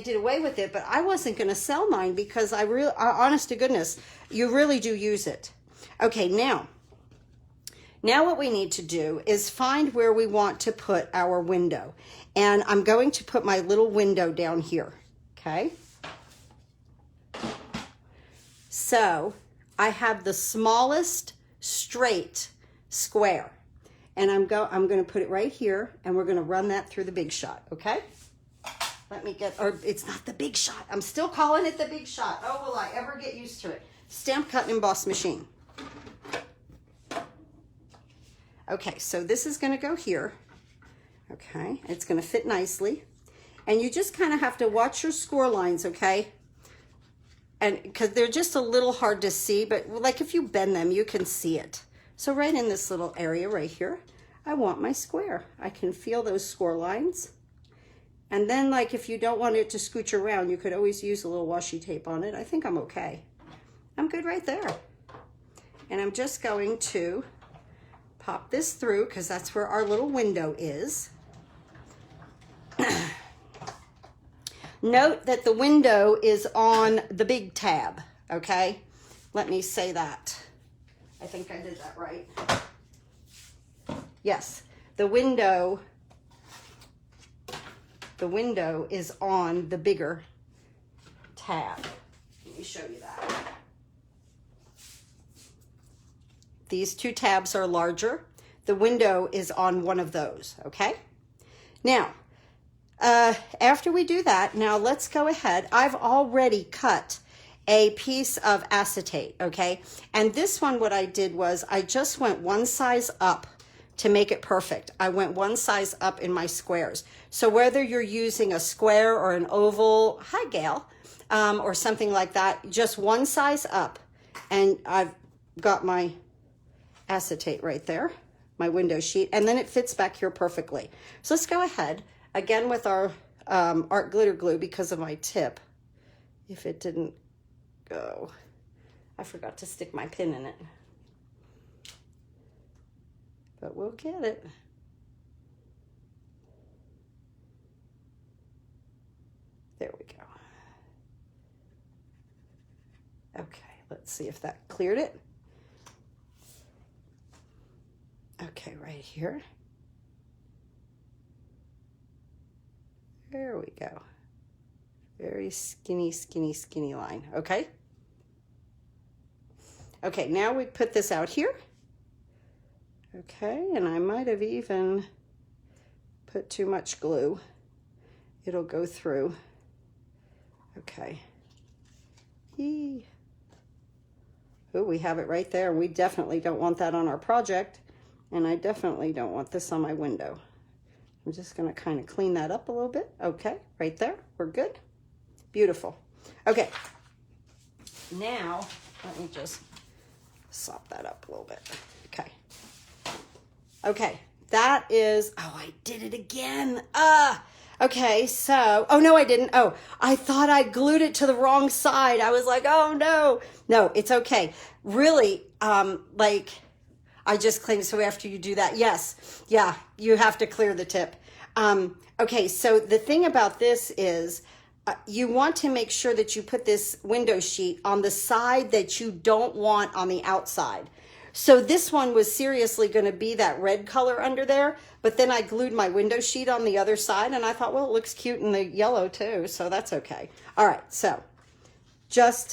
Speaker 1: did away with it, but I wasn't going to sell mine because honest to goodness, you really do use it. Okay, now what we need to do is find where we want to put our window. And I'm going to put my little window down here, okay? So I have the smallest straight square. And I'm going to put it right here, and we're going to run that through the Big Shot, okay? Let me get, or it's not the Big Shot. I'm still calling it the Big Shot. Oh, will I ever get used to it? Stamp, cut, and emboss machine. Okay, so this is going to go here. Okay, it's going to fit nicely. And you just kind of have to watch your score lines, okay? And because they're just a little hard to see, but like if you bend them, you can see it. So right in this little area right here, I want my square. I can feel those score lines. And then like if you don't want it to scooch around, you could always use a little washi tape on it. I think I'm okay. I'm good right there. And I'm just going to pop this through because that's where our little window is. Note that the window is on the big tab, okay? Let me say that. I think I did that right. Yes, the window is on the bigger tab. Let me show you that. These two tabs are larger. The window is on one of those, okay? Now, after we do that, now let's go ahead. I've already cut a piece of acetate, okay? And this one, what I did was I just went one size up to make it perfect. I went one size up in my squares. So whether you're using a square or an oval, hi Gail, or something like that, just one size up. And I've got my acetate right there, my window sheet, and then it fits back here perfectly. So let's go ahead again with our art glitter glue because of my tip. If it didn't go, I forgot to stick my pin in it, but we'll get it. There we go. Okay, let's see if that cleared it. Okay, right here. There we go. Very skinny, skinny, skinny line, okay? Okay, now we put this out here. Okay, and I might have even put too much glue. It'll go through. Okay. Eee. Oh, we have it right there. We definitely don't want that on our project. And I definitely don't want this on my window. I'm just going to kind of clean that up a little bit. Okay, right there. We're good. Beautiful. Okay. Now, let me just sop that up a little bit. Okay. Okay, that is, oh, I did it again. Okay, so, oh, no, I didn't. Oh, I thought I glued it to the wrong side. I was like, oh, no. No, it's okay. Really, like, I just cleaned, so after you do that, yes, yeah, you have to clear the tip. Okay, so the thing about this is you want to make sure that you put this window sheet on the side that you don't want on the outside. So this one was seriously going to be that red color under there, but then I glued my window sheet on the other side, and I thought, well, it looks cute in the yellow too, so that's okay. All right, so just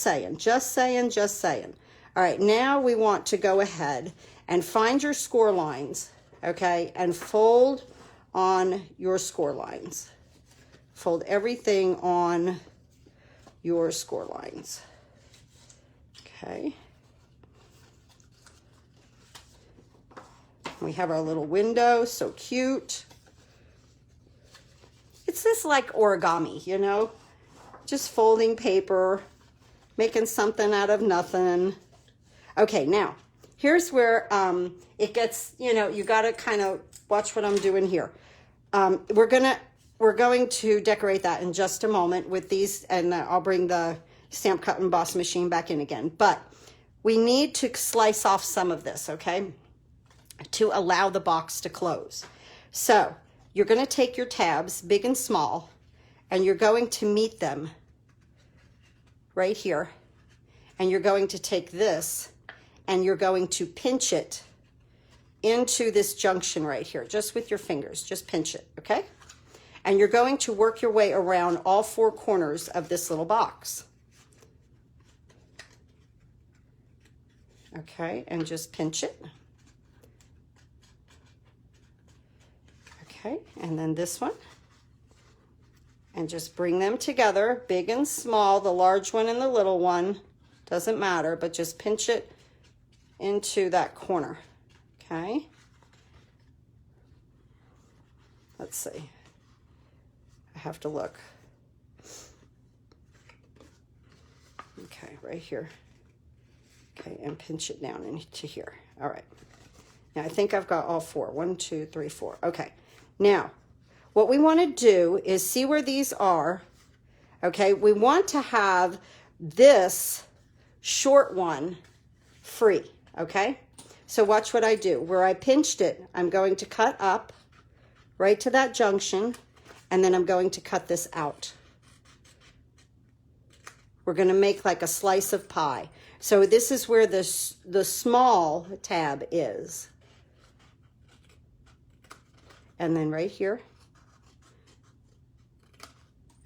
Speaker 1: saying. All right, now we want to go ahead and find your score lines, okay, and fold on your score lines. Fold everything on your score lines, okay. We have our little window, so cute. It's this like origami, you know, just folding paper, making something out of nothing. Okay, now, here's where it gets, you know, you got to kind of watch what I'm doing here. We're going to decorate that in just a moment with these, and I'll bring the Stamp Cut and Emboss machine back in again. But we need to slice off some of this, okay, to allow the box to close. So you're going to take your tabs, big and small, and you're going to meet them right here. And you're going to take this and you're going to pinch it into this junction right here, just with your fingers, just pinch it, okay? And you're going to work your way around all four corners of this little box. Okay, and just pinch it. Okay, and then this one. and just bring them together, big and small, the large one and the little one, doesn't matter, but just pinch it into that corner, okay? Let's see. I have to look. Okay, right here. Okay, and pinch it down into here. All right. Now, I think I've got all four. 1, 2, 3, 4. Okay. Now, what we want to do is see where these are. Okay, we want to have this short one free. Okay, so watch what I do. Where I pinched it, I'm going to cut up right to that junction, and then I'm going to cut this out. We're going to make like a slice of pie. So this is where the small tab is. And then right here.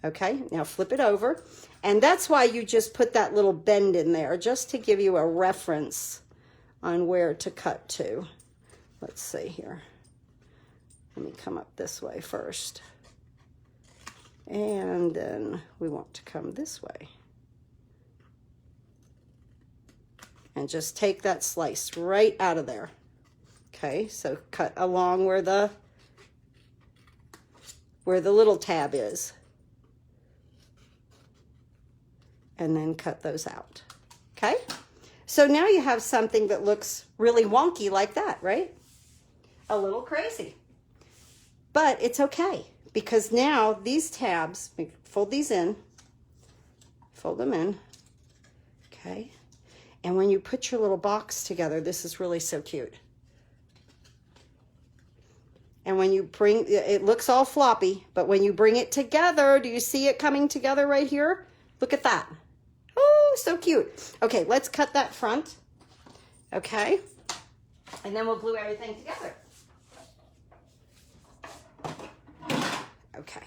Speaker 1: Okay, now flip it over. And that's why you just put that little bend in there, just to give you a reference on where to cut to. Let's see here. Let me come up this way first. And then we want to come this way. And just take that slice right out of there. Okay, so cut along where the little tab is. And then cut those out. Okay? So now you have something that looks really wonky like that, right? A little crazy. But it's okay, because now these tabs, fold these in, fold them in, okay? And when you put your little box together, this is really so cute. And when you bring, it looks all floppy, but when you bring it together, do you see it coming together right here? Look at that. Oh, so cute. Okay, let's cut that front. Okay. And then we'll glue everything together. Okay.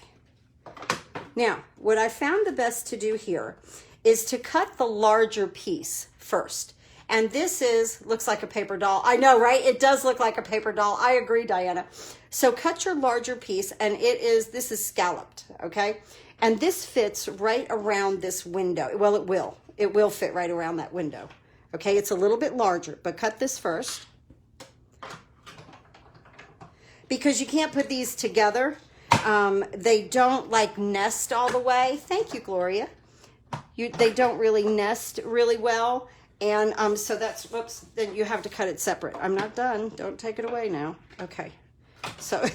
Speaker 1: Now, what I found the best to do here is to cut the larger piece first. And this looks like a paper doll. I know, right? It does look like a paper doll. I agree, Diana. So cut your larger piece, and this is scalloped, okay? And this fits right around this window. Well, it will. It will fit right around that window. Okay, it's a little bit larger, but cut this first. Because you can't put these together. They don't like nest all the way. Thank you, Gloria. They don't really nest really well. And so that's, whoops, then you have to cut it separate. I'm not done. Don't take it away now. Okay. So,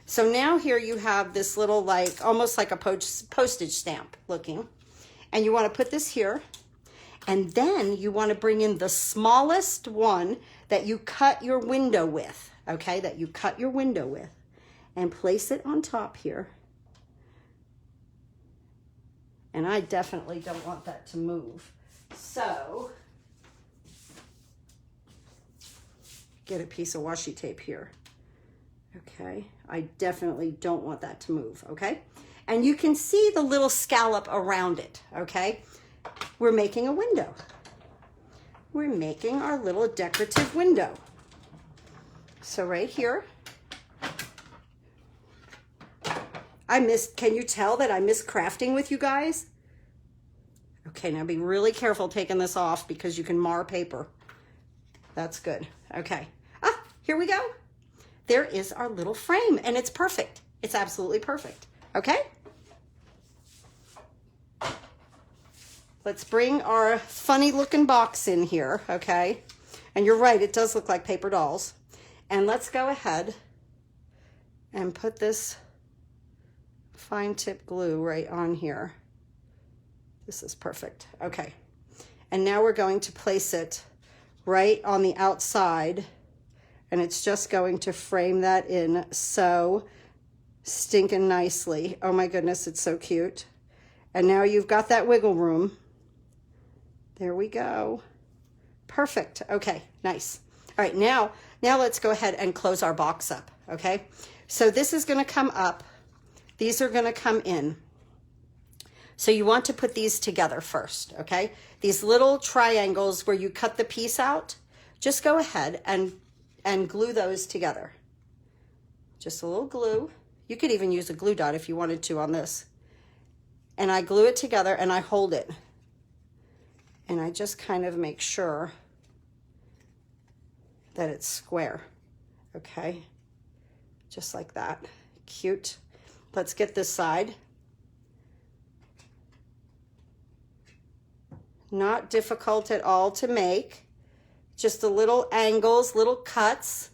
Speaker 1: so now here you have this little, like, almost like a postage stamp looking. And you want to put this here. And then you want to bring in the smallest one that you cut your window with. Okay, that you cut your window with. And place it on top here. And I definitely don't want that to move. So, get a piece of washi tape here. Okay, I definitely don't want that to move, okay? And you can see the little scallop around it, okay? We're making a window. We're making our little decorative window. So right here, can you tell that I miss crafting with you guys? Okay, now be really careful taking this off because you can mar paper. That's good. Okay. Ah, here we go. There is our little frame, and it's perfect. It's absolutely perfect. Okay? Let's bring our funny looking box in here, okay? And you're right, it does look like paper dolls. And let's go ahead and put this fine tip glue right on here. This is perfect. Okay. And now we're going to place it right on the outside, and it's just going to frame that in so stinking nicely. Oh my goodness, it's so cute. And now you've got that wiggle room. There we go. Perfect. Okay, nice. All right, now let's go ahead and close our box up, okay? So this is going to come up. These are going to come in. So you want to put these together first, okay? These little triangles where you cut the piece out, just go ahead and glue those together. Just a little glue. You could even use a glue dot if you wanted to on this. and I glue it together and I hold it. And I just kind of make sure that it's square, okay? Just like that, cute. Let's get this side. Not difficult at all to make. Just the little angles, little cuts.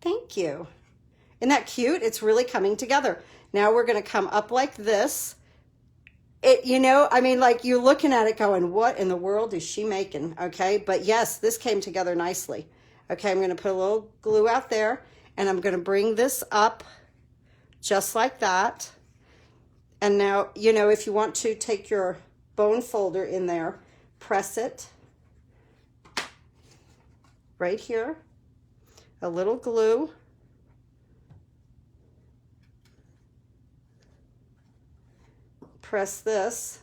Speaker 1: Thank you. Isn't that cute? It's really coming together. Now we're gonna come up like this. You know, I mean, like you're looking at it going, what in the world is she making? Okay, but yes, this came together nicely. Okay, I'm gonna put a little glue out there and I'm gonna bring this up just like that. And now, you know, if you want to take your bone folder in there, press it right here, a little glue. Press this.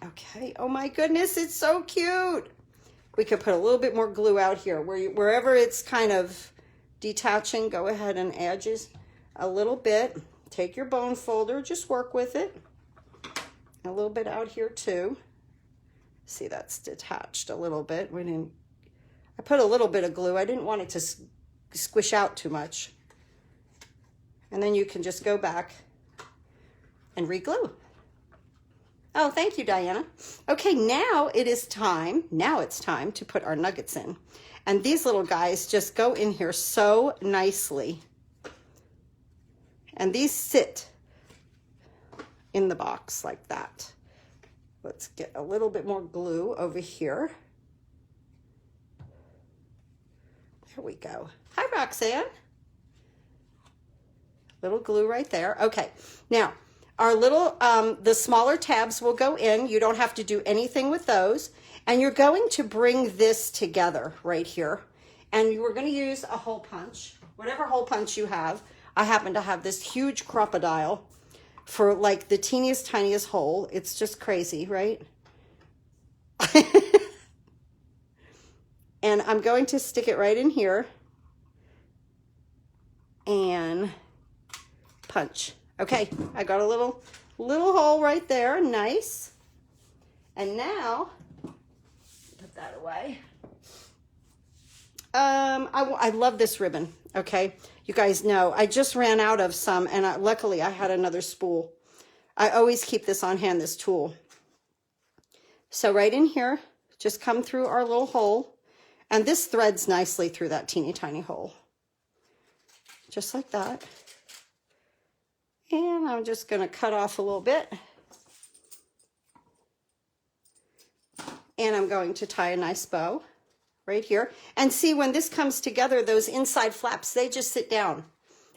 Speaker 1: Okay, oh my goodness, it's so cute. We could put a little bit more glue out here. Wherever it's kind of detaching, go ahead and add just a little bit. Take your bone folder, just work with it. A little bit out here too. See, that's detached a little bit. I put a little bit of glue. I didn't want it to squish out too much. And then you can just go back and re-glue. Oh, thank you, Diana. Okay, now it's time to put our nuggets in. And these little guys just go in here so nicely. And these sit in the box like that. Let's get a little bit more glue over here. There we go. Hi, Roxanne. Little glue right there. Okay, now our little, the smaller tabs will go in. You don't have to do anything with those. And you're going to bring this together right here. And you are going to use a hole punch, whatever hole punch you have. I happen to have this huge crocodile for like the teeniest, tiniest hole. It's just crazy, right? And I'm going to stick it right in here and punch. Okay, I got a little hole right there, nice. And now, put that away. I love this ribbon, okay? You guys know, I just ran out of some, and luckily I had another spool. I always keep this on hand, this tool. So right in here, just come through our little hole, and this threads nicely through that teeny tiny hole. Just like that. And I'm just going to cut off a little bit. And I'm going to tie a nice bow right here. And see, when this comes together, those inside flaps, they just sit down.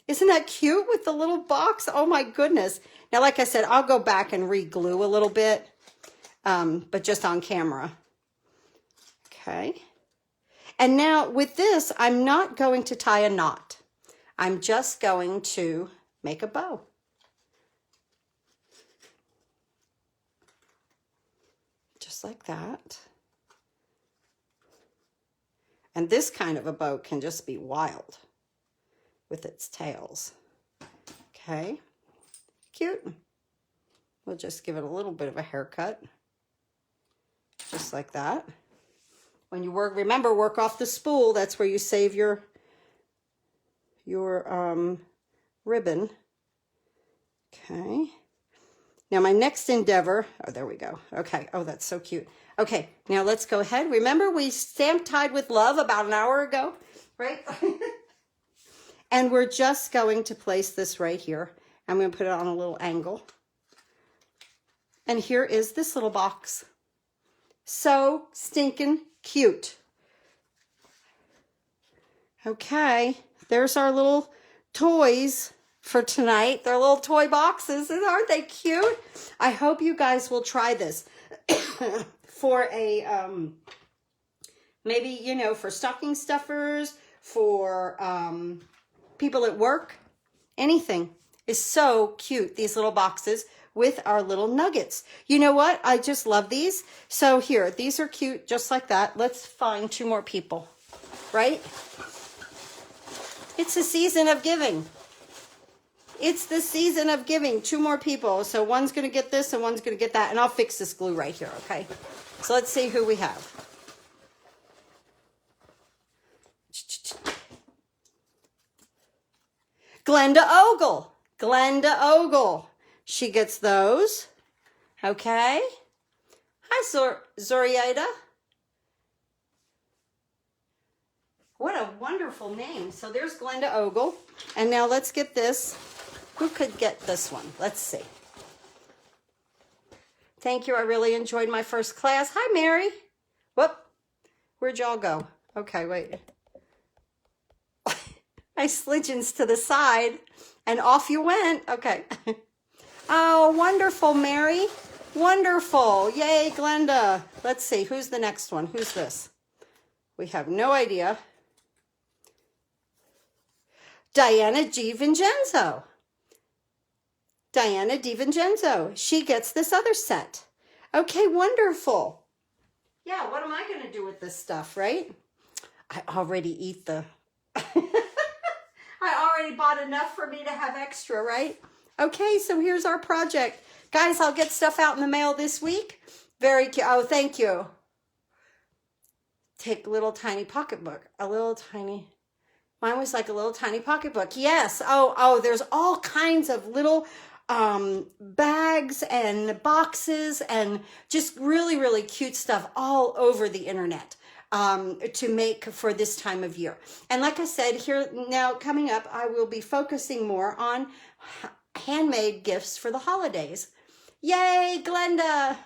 Speaker 1: Isn't that cute with the little box? Oh my goodness. Now, like I said, I'll go back and re-glue a little bit, but just on camera. Okay. And now with this, I'm not going to tie a knot. I'm just going to make a bow. Just like that. And this kind of a bow can just be wild with its tails. Okay, cute. We'll just give it a little bit of a haircut. Just like that. When you work, remember, work off the spool. That's where you save your ribbon. Okay. Now my next endeavor, oh, there we go. Okay, oh, that's so cute. Okay, now let's go ahead. Remember we stamp tied with love about an hour ago, right? And we're just going to place this right here. I'm going to put it on a little angle. And here is this little box. So stinking cute. Okay, there's our little toys for tonight. They're little toy boxes, and aren't they cute? I hope you guys will try this for a, maybe, you know, for stocking stuffers, for people at work, anything. Is so cute, these little boxes with our little nuggets. You know what? I just love these. So here, these are cute just like that. Let's find 2 more people, right? It's a season of giving. It's the season of giving. 2 more people. So one's going to get this and one's going to get that. And I'll fix this glue right here, okay? So let's see who we have. Glenda Ogle. Glenda Ogle. She gets those. Okay. Hi, Zorieta. What a wonderful name. So there's Glenda Ogle. And now let's get this. Who could get this one? Let's see. Thank you. I really enjoyed my first class. Hi, Mary. Whoop. Where'd y'all go? Okay, wait. I slidgins to the side and off you went. Okay. Oh, wonderful, Mary. Wonderful. Yay, Glenda. Let's see. Who's the next one? Who's this? We have no idea. Diana DiVincenzo. Diana DiVincenzo. She gets this other set. Okay, wonderful. Yeah, what am I going to do with this stuff, right? I already eat the... I already bought enough for me to have extra, right? Okay, so here's our project. Guys, I'll get stuff out in the mail this week. Very cute. Oh, thank you. Take a little tiny pocketbook. A little tiny... Mine was like a little tiny pocketbook. Yes. Oh, there's all kinds of little bags and boxes and just really, really cute stuff all over the internet to make for this time of year. And like I said, here now coming up, I will be focusing more on handmade gifts for the holidays. Yay, Glenda!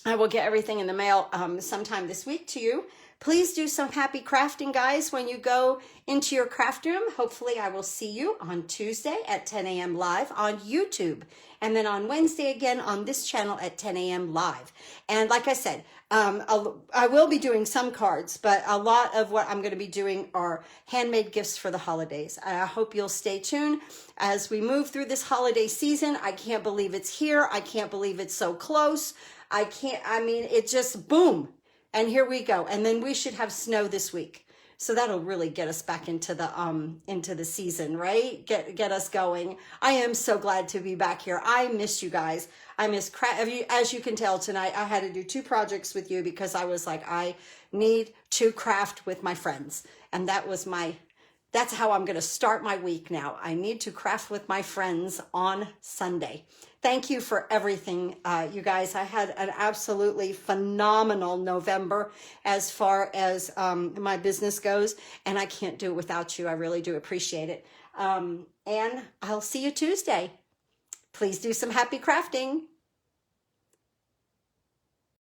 Speaker 1: I will get everything in the mail sometime this week to you. Please do some happy crafting, guys, when you go into your craft room. Hopefully, I will see you on Tuesday at 10 a.m. live on YouTube. And then on Wednesday again on this channel at 10 a.m. live. And like I said, I will be doing some cards, but a lot of what I'm going to be doing are handmade gifts for the holidays. I hope you'll stay tuned as we move through this holiday season. I can't believe it's here. I can't believe it's so close. It just boom. And here we go. And then we should have snow this week. So that'll really get us back into the season, right? Get us going. I am so glad to be back here. I miss you guys. I miss as you can tell tonight, I had to do 2 projects with you because I was like, I need to craft with my friends. And that's how I'm going to start my week now. I need to craft with my friends on Sunday. Thank you for everything, you guys. I had an absolutely phenomenal November as far as my business goes, and I can't do it without you. I really do appreciate it. And I'll see you Tuesday. Please do some happy crafting.